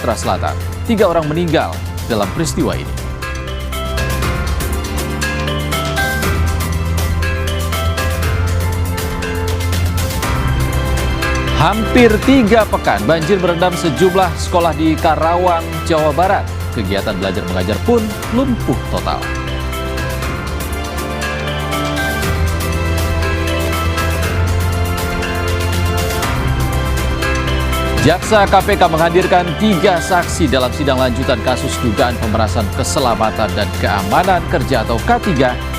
Sumatera Selatan. 3 orang meninggal dalam peristiwa ini. Hampir 3 pekan banjir merendam sejumlah sekolah di Karawang, Jawa Barat. Kegiatan belajar mengajar pun lumpuh total. Jaksa KPK menghadirkan 3 saksi dalam sidang lanjutan kasus dugaan pemerasan keselamatan dan keamanan kerja atau K3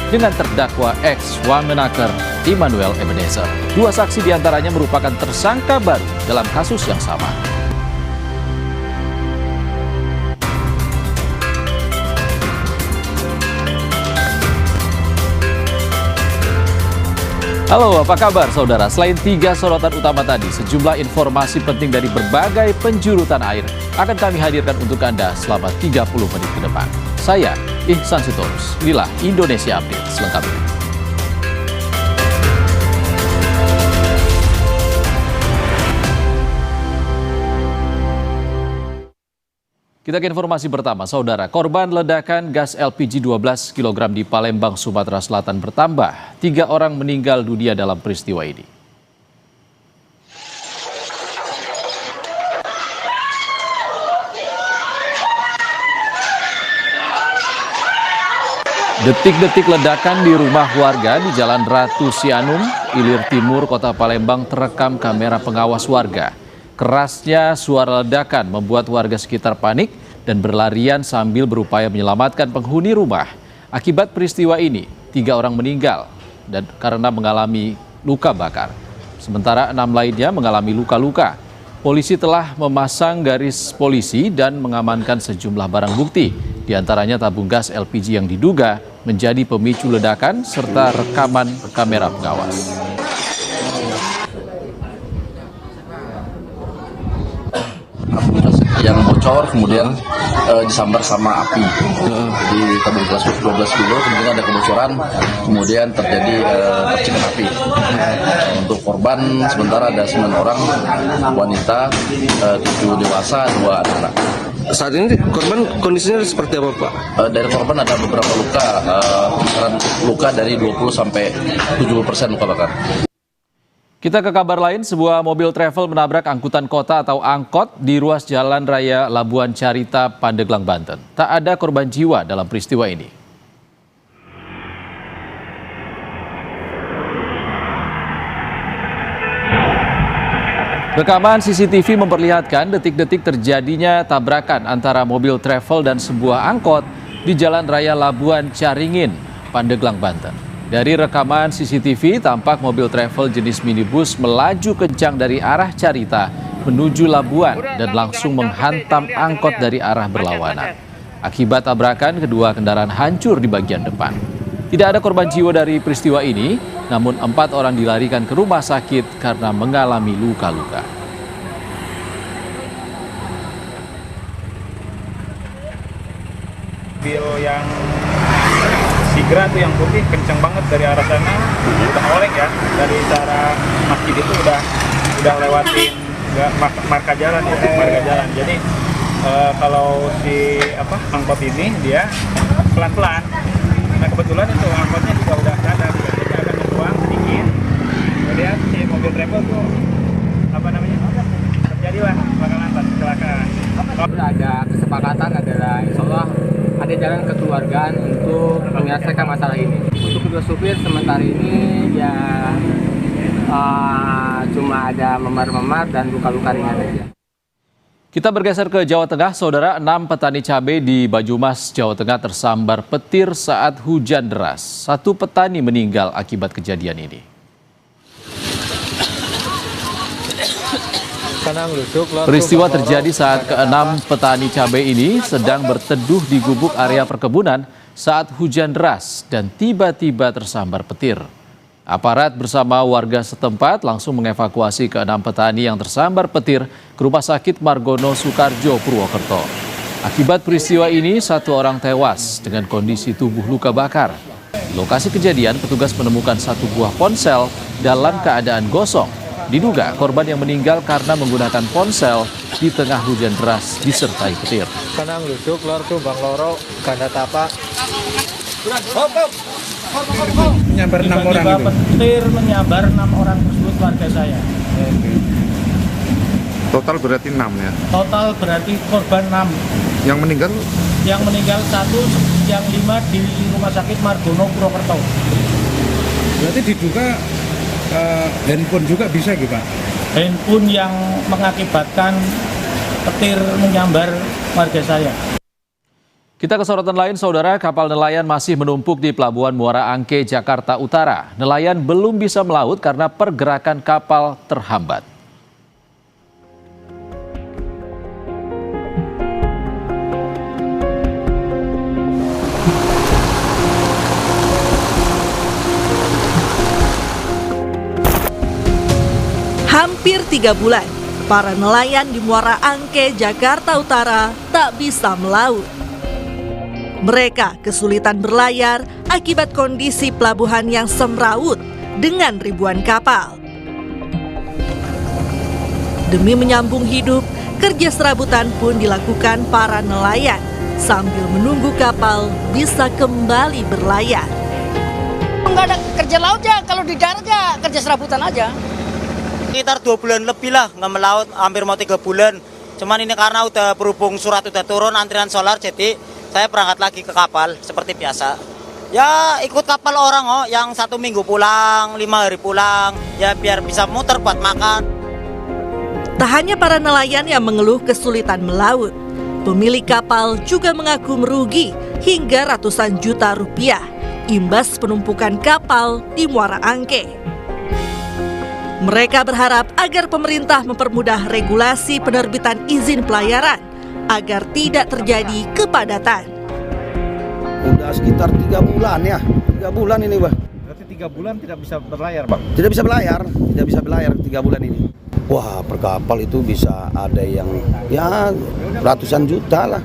dengan terdakwa ex-Wamenaker Immanuel Ebenezer. 2 saksi diantaranya merupakan tersangka baru dalam kasus yang sama. Halo, apa kabar saudara? Selain 3 sorotan utama tadi, sejumlah informasi penting dari berbagai penjuru tanah air akan kami hadirkan untuk Anda selama 30 menit ke depan. Saya, Ihsan Sitorus. Inilah Indonesia Update selengkapnya. Kita ke informasi pertama, saudara. Korban ledakan gas LPG 12 kg di Palembang, Sumatera Selatan bertambah. 3 orang meninggal dunia dalam peristiwa ini. Detik-detik ledakan di rumah warga di Jalan Ratu Sianum, Ilir Timur, Kota Palembang terekam kamera pengawas warga. Kerasnya suara ledakan membuat warga sekitar panik dan berlarian sambil berupaya menyelamatkan penghuni rumah. Akibat peristiwa ini, 3 orang meninggal dan karena mengalami luka bakar. Sementara 6 lainnya mengalami luka-luka. Polisi telah memasang garis polisi dan mengamankan sejumlah barang bukti, di antaranya tabung gas LPG yang diduga menjadi pemicu ledakan serta rekaman kamera pengawas. Yang bocor kemudian disambar sama api di tabung gas 12 kilo, kemudian ada kebocoran, kemudian terjadi percikan api. Untuk korban sementara ada 9 orang, wanita, 7 dewasa, 2 anak. Saat ini korban kondisinya seperti apa, Pak? Dari korban ada beberapa luka, kisaran luka dari 20 sampai 70% luka bakar. Kita ke kabar lain, sebuah mobil travel menabrak angkutan kota atau angkot di ruas Jalan Raya Labuan Carita, Pandeglang, Banten. Tak ada korban jiwa dalam peristiwa ini. Rekaman CCTV memperlihatkan detik-detik terjadinya tabrakan antara mobil travel dan sebuah angkot di Jalan Raya Labuan Caringin, Pandeglang, Banten. Dari rekaman CCTV, tampak mobil travel jenis minibus melaju kencang dari arah Carita menuju Labuan dan langsung menghantam angkot dari arah berlawanan. Akibat tabrakan, kedua kendaraan hancur di bagian depan. Tidak ada korban jiwa dari peristiwa ini, namun 4 orang dilarikan ke rumah sakit karena mengalami luka-luka. Mobil yang Sigra tuh yang putih kenceng banget dari arah sana, udah oleng ya, dari arah masjid itu udah lewatin marka jalan ya, marka jalan. Jadi kalau si angkot ini dia pelan-pelan. Nah kebetulan itu angkotnya juga udah sadar, jadi agak ngebuang sedikit. Kemudian si mobil travel tuh terjadilah kecelakaan. Sudah ada kesepakatan adalah insya Allah ada jalan kekeluargaan untuk menyelesaikan masalah ini. Untuk kedua supir sementara ini ya cuma ada memar-memar dan luka-luka ringan saja. Kita bergeser ke Jawa Tengah, saudara. 6 petani cabai di Banyumas, Jawa Tengah tersambar petir saat hujan deras. 1 petani meninggal akibat kejadian ini. Peristiwa terjadi saat ke-6 petani cabai ini sedang berteduh di gubuk area perkebunan saat hujan deras dan tiba-tiba tersambar petir. Aparat bersama warga setempat langsung mengevakuasi ke-6 petani yang tersambar petir ke Rumah Sakit Margono Soekarjo, Purwokerto. Akibat peristiwa ini 1 orang tewas dengan kondisi tubuh luka bakar. Di lokasi kejadian, petugas menemukan 1 buah ponsel dalam keadaan gosong. Diduga korban yang meninggal karena menggunakan ponsel di tengah hujan deras disertai petir. Kanang lusuk, lor tumbang loro, ganda tapak. Menyambar 6 orang itu. Petir menyambar 6 orang tersebut warga saya. Total berarti 6 ya. Total berarti korban 6. Yang meninggal Yang meninggal 1, yang 5 di Rumah Sakit Margono Purwokerto. berarti diduga handphone juga bisa gitu, Pak. Handphone yang mengakibatkan petir menyambar warga saya. Kita ke sorotan lain, saudara. Kapal nelayan masih menumpuk di Pelabuhan Muara Angke, Jakarta Utara. Nelayan belum bisa melaut karena pergerakan kapal terhambat. Hampir 3 bulan, para nelayan di Muara Angke, Jakarta Utara tak bisa melaut. Mereka kesulitan berlayar akibat kondisi pelabuhan yang semrawut dengan ribuan kapal. Demi menyambung hidup, kerja serabutan pun dilakukan para nelayan sambil menunggu kapal bisa kembali berlayar. Nggak ada kerja laut ya, kalau di darat ya kerja serabutan aja. Sekitar 2 bulan lebih lah nggak melaut, hampir mau 3 bulan. Cuman ini karena udah berhubung surat udah turun, antrian solar, jadi saya berangkat lagi ke kapal seperti biasa. Ya ikut kapal orang yang 1 minggu pulang, 5 hari pulang, ya biar bisa muter buat makan. Tak hanya para nelayan yang mengeluh kesulitan melaut, pemilik kapal juga mengaku merugi hingga ratusan juta rupiah imbas penumpukan kapal di Muara Angke. Mereka berharap agar pemerintah mempermudah regulasi penerbitan izin pelayaran agar tidak terjadi kepadatan. Udah sekitar 3 bulan ya, 3 bulan ini, Bang. Berarti 3 bulan tidak bisa berlayar, Bang? Tidak bisa belayar 3 bulan ini. Wah, per kapal itu bisa ada yang ya ratusan juta lah,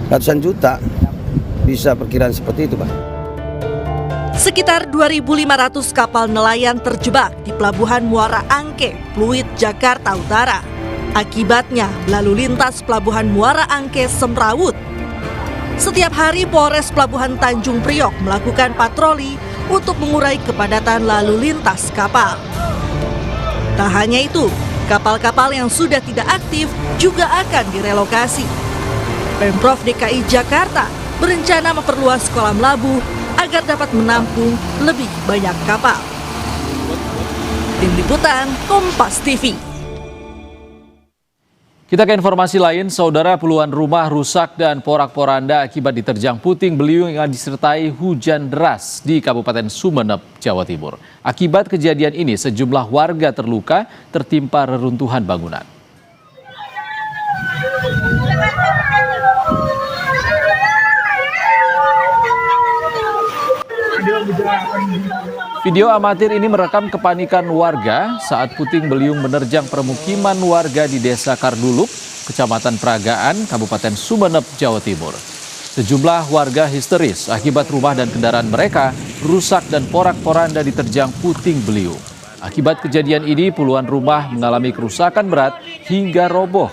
ratusan juta, bisa perkiraan seperti itu, Bang. Sekitar 2.500 kapal nelayan terjebak di Pelabuhan Muara Angke, Pluit, Jakarta Utara. Akibatnya, lalu lintas Pelabuhan Muara Angke semrawut. Setiap hari Polres Pelabuhan Tanjung Priok melakukan patroli untuk mengurai kepadatan lalu lintas kapal. Tak hanya itu, kapal-kapal yang sudah tidak aktif juga akan direlokasi. Pemprov DKI Jakarta berencana memperluas kolam labuh agar dapat menampung lebih banyak kapal. Tim Liputan Kompas TV. Kita ke informasi lain, saudara. Puluhan rumah rusak dan porak-poranda akibat diterjang puting beliung yang disertai hujan deras di Kabupaten Sumeneb, Jawa Timur. Akibat kejadian ini, sejumlah warga terluka tertimpa reruntuhan bangunan. Video amatir ini merekam kepanikan warga saat puting beliung menerjang permukiman warga di Desa Karduluk, Kecamatan Peragaan, Kabupaten Sumeneb, Jawa Timur. Sejumlah warga histeris akibat rumah dan kendaraan mereka rusak dan porak-poranda diterjang puting beliung. Akibat kejadian ini, puluhan rumah mengalami kerusakan berat hingga roboh.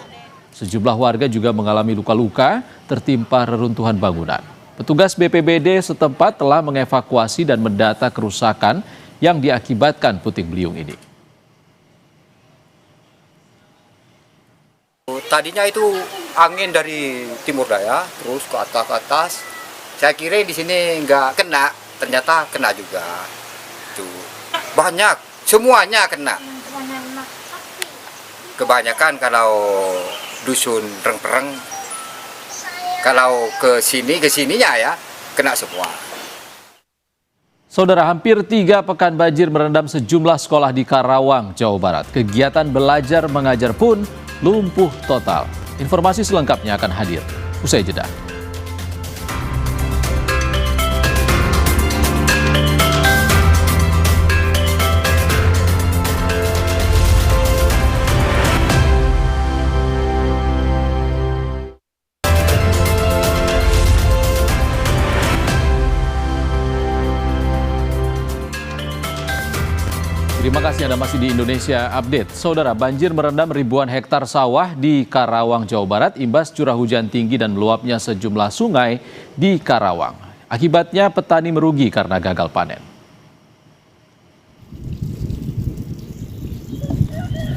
Sejumlah warga juga mengalami luka-luka tertimpa reruntuhan bangunan. Petugas BPBD setempat telah mengevakuasi dan mendata kerusakan yang diakibatkan puting beliung ini. Tadinya itu angin dari timur daya terus ke atas. Saya kira di sini nggak kena, ternyata kena juga. Tuh banyak, semuanya kena. Kebanyakan kalau dusun Reng-Pereng, kalau ke sininya ya kena semua. Saudara, hampir 3 pekan banjir merendam sejumlah sekolah di Karawang, Jawa Barat. Kegiatan belajar mengajar pun lumpuh total. Informasi selengkapnya akan hadir usai jeda. Terima kasih Anda masih di Indonesia Update. Saudara, banjir merendam ribuan hektar sawah di Karawang, Jawa Barat, imbas curah hujan tinggi dan meluapnya sejumlah sungai di Karawang. Akibatnya petani merugi karena gagal panen.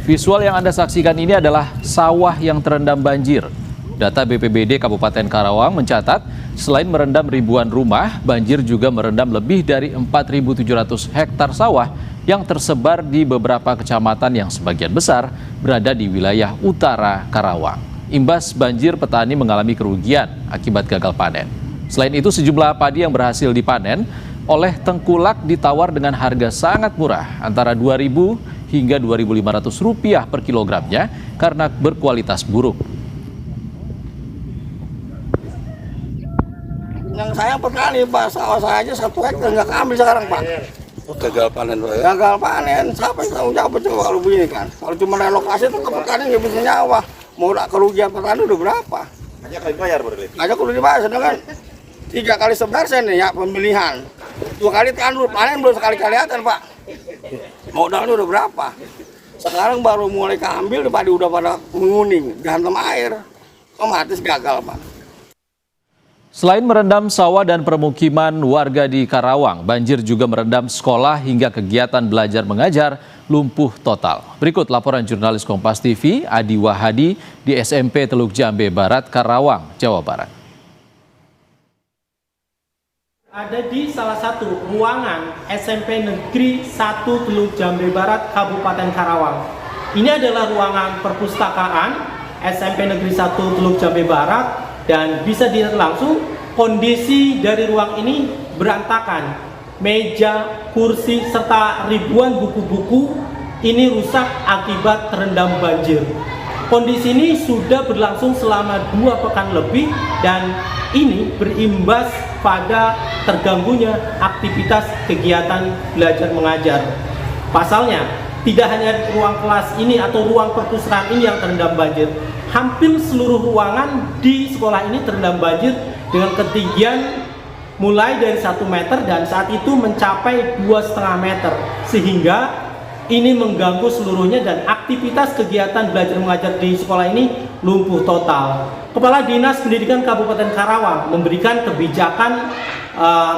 Visual yang Anda saksikan ini adalah sawah yang terendam banjir. Data BPBD Kabupaten Karawang mencatat, selain merendam ribuan rumah, banjir juga merendam lebih dari 4.700 hektar sawah yang tersebar di beberapa kecamatan yang sebagian besar berada di wilayah utara Karawang. Imbas banjir, petani mengalami kerugian akibat gagal panen. Selain itu, sejumlah padi yang berhasil dipanen oleh tengkulak ditawar dengan harga sangat murah, antara Rp2.000 hingga Rp2.500 per kilogramnya karena berkualitas buruk. Yang saya petani, Pak, sawah saya aja 1 hektar nggak ambil sekarang, Pak. Gagal panen, Pak, ya? Gagal panen, siapa yang tanggung jawab coba kalau begini kan? Kalau cuma relokasi itu ke petani nggak bisa nyawa. Mau kerugian petani udah berapa? Hanya kali bayar berarti? Aja kudu dibayar, sedangkan 3 kali sebenarnya nih ya pemilihan. 2 kali tandur, panen belum sekali kelihatan, Pak. Modalnya udah berapa? Sekarang baru mulai keambil, padi udah pada menguning, dihantam air. Otomatis gagal, Pak. Selain merendam sawah dan permukiman warga di Karawang, banjir juga merendam sekolah hingga kegiatan belajar mengajar lumpuh total. Berikut laporan jurnalis Kompas TV Adi Wahadi di SMP Teluk Jambe Barat, Karawang, Jawa Barat. Ada di salah satu ruangan SMP Negeri 1 Teluk Jambe Barat, Kabupaten Karawang. Ini adalah ruangan perpustakaan SMP Negeri 1 Teluk Jambe Barat. Dan bisa dilihat langsung kondisi dari ruang ini berantakan. Meja, kursi, serta ribuan buku-buku ini rusak akibat terendam banjir. Kondisi ini sudah berlangsung selama 2 pekan lebih dan ini berimbas pada terganggunya aktivitas kegiatan belajar mengajar. Pasalnya, tidak hanya ruang kelas ini atau ruang perpustakaan ini yang terendam banjir. Hampir seluruh ruangan di sekolah ini terendam banjir dengan ketinggian mulai dari 1 meter dan saat itu mencapai 2,5 meter. Sehingga ini mengganggu seluruhnya dan aktivitas kegiatan belajar mengajar di sekolah ini lumpuh total. Kepala Dinas Pendidikan Kabupaten Karawang memberikan kebijakan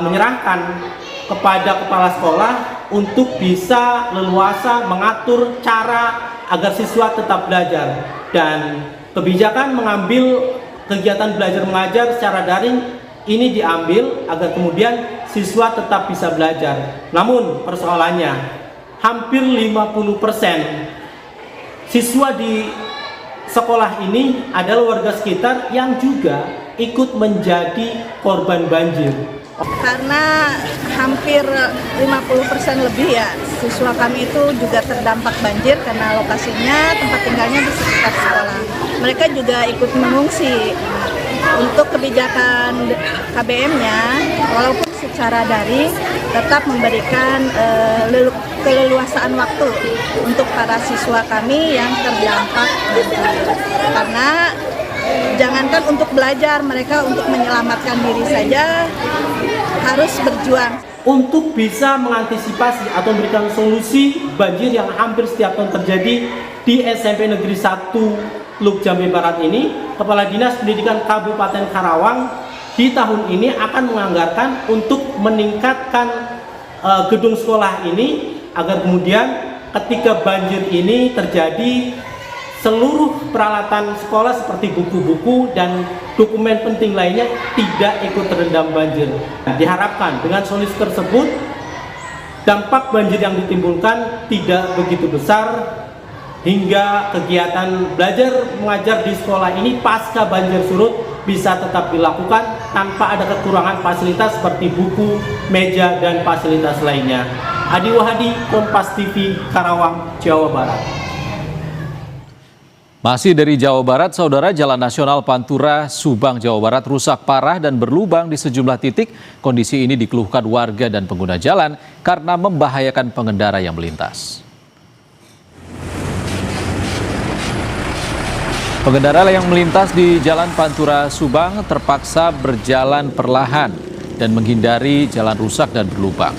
menyerahkan kepada kepala sekolah untuk bisa leluasa mengatur cara agar siswa tetap belajar. Dan kebijakan mengambil kegiatan belajar mengajar secara daring ini diambil agar kemudian siswa tetap bisa belajar. Namun persoalannya, hampir 50% siswa di sekolah ini adalah warga sekitar yang juga ikut menjadi korban banjir. Karena hampir 50% lebih ya siswa kami itu juga terdampak banjir karena lokasinya tempat tinggalnya di sekitar sekolah. Mereka juga ikut mengungsi. Untuk kebijakan KBM-nya, walaupun secara daring, tetap memberikan keleluasaan waktu untuk para siswa kami yang terdampak banjir. Karena jangankan untuk belajar, mereka untuk menyelamatkan diri saja harus berjuang. Untuk bisa mengantisipasi atau memberikan solusi banjir yang hampir setiap tahun terjadi di SMP Negeri 1 Teluk Jambe Barat ini, Kepala Dinas Pendidikan Kabupaten Karawang di tahun ini akan menganggarkan untuk meningkatkan gedung sekolah ini agar kemudian ketika banjir ini terjadi, seluruh peralatan sekolah seperti buku-buku dan dokumen penting lainnya tidak ikut terendam banjir. Diharapkan dengan solusi tersebut, dampak banjir yang ditimbulkan tidak begitu besar hingga kegiatan belajar mengajar di sekolah ini pasca banjir surut bisa tetap dilakukan tanpa ada kekurangan fasilitas seperti buku, meja, dan fasilitas lainnya. Adi Wahadi, Kompas TV, Karawang, Jawa Barat. Masih dari Jawa Barat, Saudara, Jalan Nasional Pantura, Subang, Jawa Barat rusak parah dan berlubang di sejumlah titik. Kondisi ini dikeluhkan warga dan pengguna jalan karena membahayakan pengendara yang melintas. Pengendara yang melintas di Jalan Pantura, Subang terpaksa berjalan perlahan dan menghindari jalan rusak dan berlubang.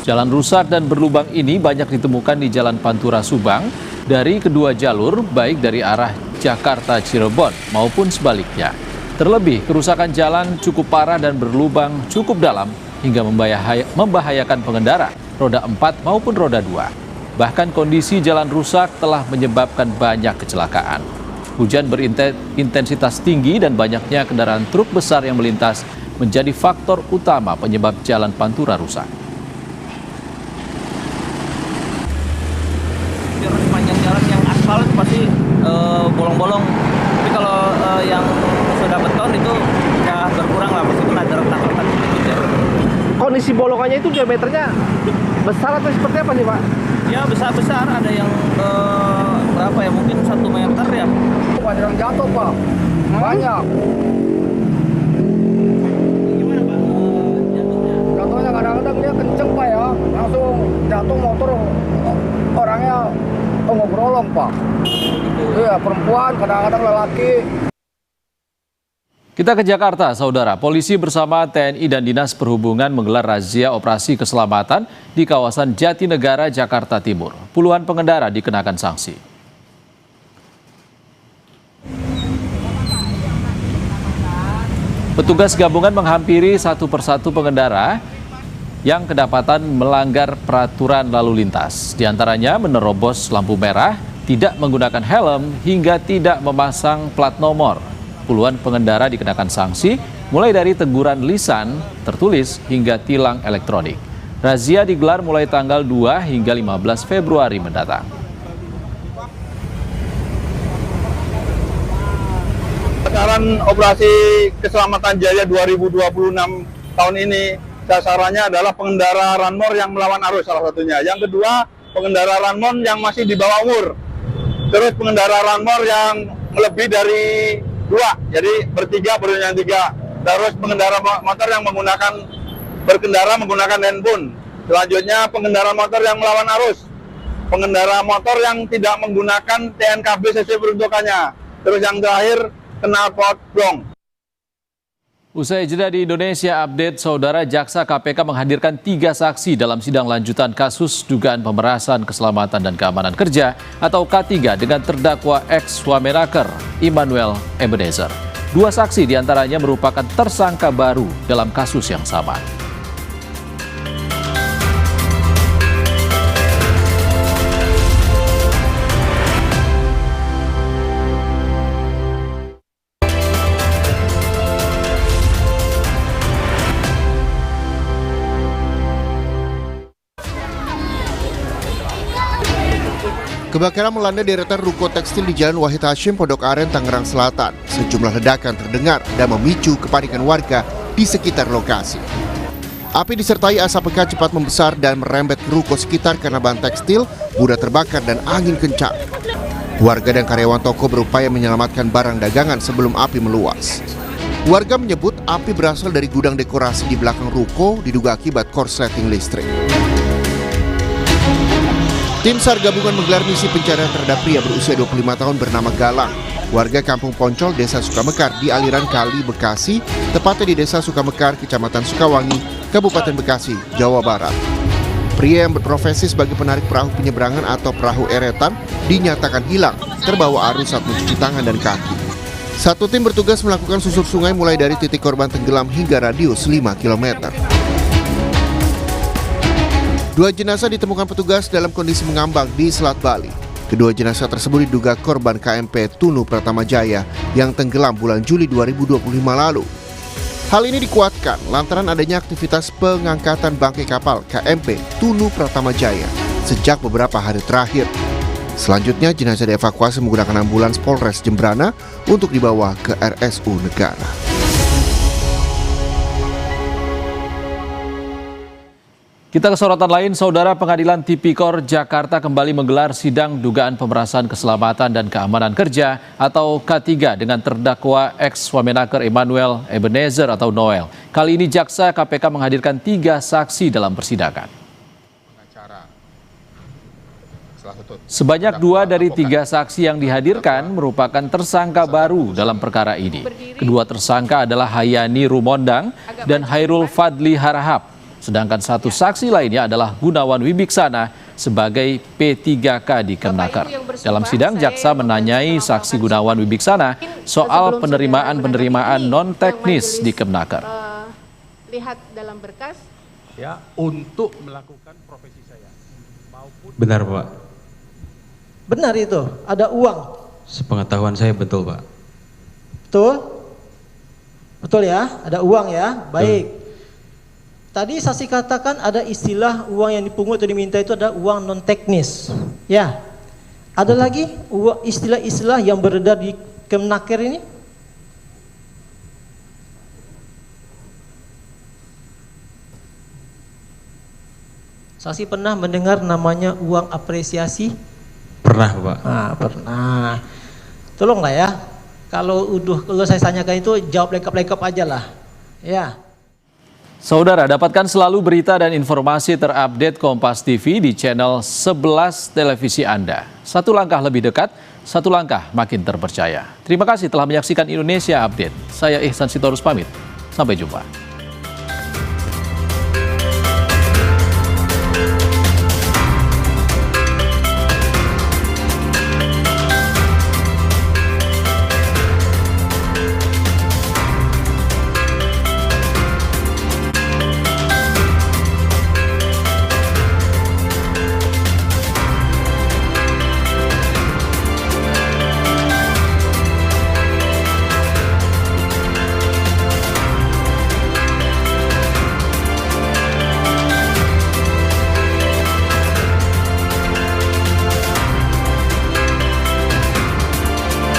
Jalan rusak dan berlubang ini banyak ditemukan di Jalan Pantura Subang dari kedua jalur, baik dari arah Jakarta Cirebon maupun sebaliknya. Terlebih, kerusakan jalan cukup parah dan berlubang cukup dalam hingga membahayakan pengendara roda 4 maupun roda 2. Bahkan kondisi jalan rusak telah menyebabkan banyak kecelakaan. Hujan berintensitas tinggi dan banyaknya kendaraan truk besar yang melintas menjadi faktor utama penyebab Jalan Pantura rusak. Sepanjang jalan yang aspal itu pasti bolong-bolong. Tapi kalau yang sudah beton itu ya berkurang lah, meskipun ada retak-retak sedikit ya. Kondisi bolongannya itu diameternya besar atau seperti apa nih Pak? Ya besar-besar, ada yang berapa ya, mungkin 1 meter ya. Banyak yang jatuh Pak, banyak. Jatuhnya kadang-kadang dia kenceng Pak ya, langsung jatuh motor orangnya ngobrolong Pak. Iya, perempuan, kadang-kadang lelaki. Kita ke Jakarta, Saudara. Polisi bersama TNI dan Dinas Perhubungan menggelar razia operasi keselamatan di kawasan Jatinegara, Jakarta Timur. Puluhan pengendara dikenakan sanksi. Petugas gabungan menghampiri satu persatu pengendara yang kedapatan melanggar peraturan lalu lintas. Di antaranya menerobos lampu merah, tidak menggunakan helm, hingga tidak memasang plat nomor. Puluhan pengendara dikenakan sanksi, mulai dari teguran lisan, tertulis, hingga tilang elektronik. Razia digelar mulai tanggal 2 hingga 15 Februari mendatang. Sasaran operasi keselamatan Jaya 2026 tahun ini, sasarannya adalah pengendara ranmor yang melawan arus salah satunya. Yang kedua, pengendara ranmor yang masih di bawah umur. Terus pengendara ranmor yang lebih dari 2, jadi bertiga yang 3. Terus pengendara motor yang berkendara menggunakan handphone. Selanjutnya pengendara motor yang melawan arus. Pengendara motor yang tidak menggunakan TNKB sesuai peruntukannya. Terus yang terakhir knalpot blong. Usai jeda di Indonesia Update, Saudara, Jaksa KPK menghadirkan 3 saksi dalam sidang lanjutan kasus dugaan pemerasan keselamatan dan keamanan kerja atau K3 dengan terdakwa ex-Wamenaker Immanuel Ebenezer. 2 saksi diantaranya merupakan tersangka baru dalam kasus yang sama. Kebakaran melanda deretan ruko tekstil di Jalan Wahid Hashim, Pondok Aren, Tangerang Selatan. Sejumlah ledakan terdengar dan memicu kepanikan warga di sekitar lokasi. Api disertai asap pekat cepat membesar dan merembet ke ruko sekitar karena bahan tekstil mudah terbakar dan angin kencang. Warga dan karyawan toko berupaya menyelamatkan barang dagangan sebelum api meluas. Warga menyebut api berasal dari gudang dekorasi di belakang ruko, diduga akibat korsleting listrik. Tim SAR gabungan menggelar misi pencarian terhadap pria berusia 25 tahun bernama Galang, warga Kampung Poncol, Desa Sukamekar di aliran Kali Bekasi, tepatnya di Desa Sukamekar, Kecamatan Sukawangi, Kabupaten Bekasi, Jawa Barat. Pria yang berprofesi sebagai penarik perahu penyeberangan atau perahu eretan dinyatakan hilang, terbawa arus saat mencuci tangan dan kaki. Satu tim bertugas melakukan susur sungai mulai dari titik korban tenggelam hingga radius 5 km. 2 jenazah ditemukan petugas dalam kondisi mengambang di Selat Bali. Kedua jenazah tersebut diduga korban KMP Tunu Pratama Jaya yang tenggelam bulan Juli 2025 lalu. Hal ini dikuatkan lantaran adanya aktivitas pengangkatan bangkai kapal KMP Tunu Pratama Jaya sejak beberapa hari terakhir. Selanjutnya jenazah dievakuasi menggunakan ambulans Polres Jembrana untuk dibawa ke RSU Negara. Kita ke sorotan lain, Saudara. Pengadilan Tipikor Jakarta kembali menggelar sidang dugaan pemerasan keselamatan dan keamanan kerja atau K3 dengan terdakwa ex-Wamenaker Immanuel Ebenezer atau Noel. Kali ini Jaksa KPK menghadirkan 3 saksi dalam persidangan. Sebanyak 2 dari 3 saksi yang dihadirkan merupakan tersangka baru dalam perkara ini. Kedua tersangka adalah Hayani Rumondang dan Hairul Fadli Harahap. Sedangkan satu saksi lainnya adalah Gunawan Wibiksana sebagai P3K di Kemnaker. Dalam sidang, jaksa menanyai saksi Gunawan Wibiksana soal penerimaan non-teknis di Kemnaker. Lihat dalam berkas ya untuk melakukan profesi saya maupun benar Pak. Benar itu, ada uang. Sepengetahuan saya betul Pak. Betul? Betul ya, ada uang ya, baik. Tadi saksi katakan ada istilah uang yang dipungut atau diminta itu ada uang non teknis. Ya, ada lagi istilah-istilah yang beredar di Kemnaker ini? Saksi pernah mendengar namanya uang apresiasi? Pernah Pak. Nah, pernah. Tolonglah ya, kalau saya tanyakan itu jawab lengkap-lengkap aja lah. Ya. Saudara, dapatkan selalu berita dan informasi terupdate Kompas TV di channel 11 televisi Anda. Satu langkah lebih dekat, satu langkah makin terpercaya. Terima kasih telah menyaksikan Indonesia Update. Saya Ihsan Sitorus pamit. Sampai jumpa.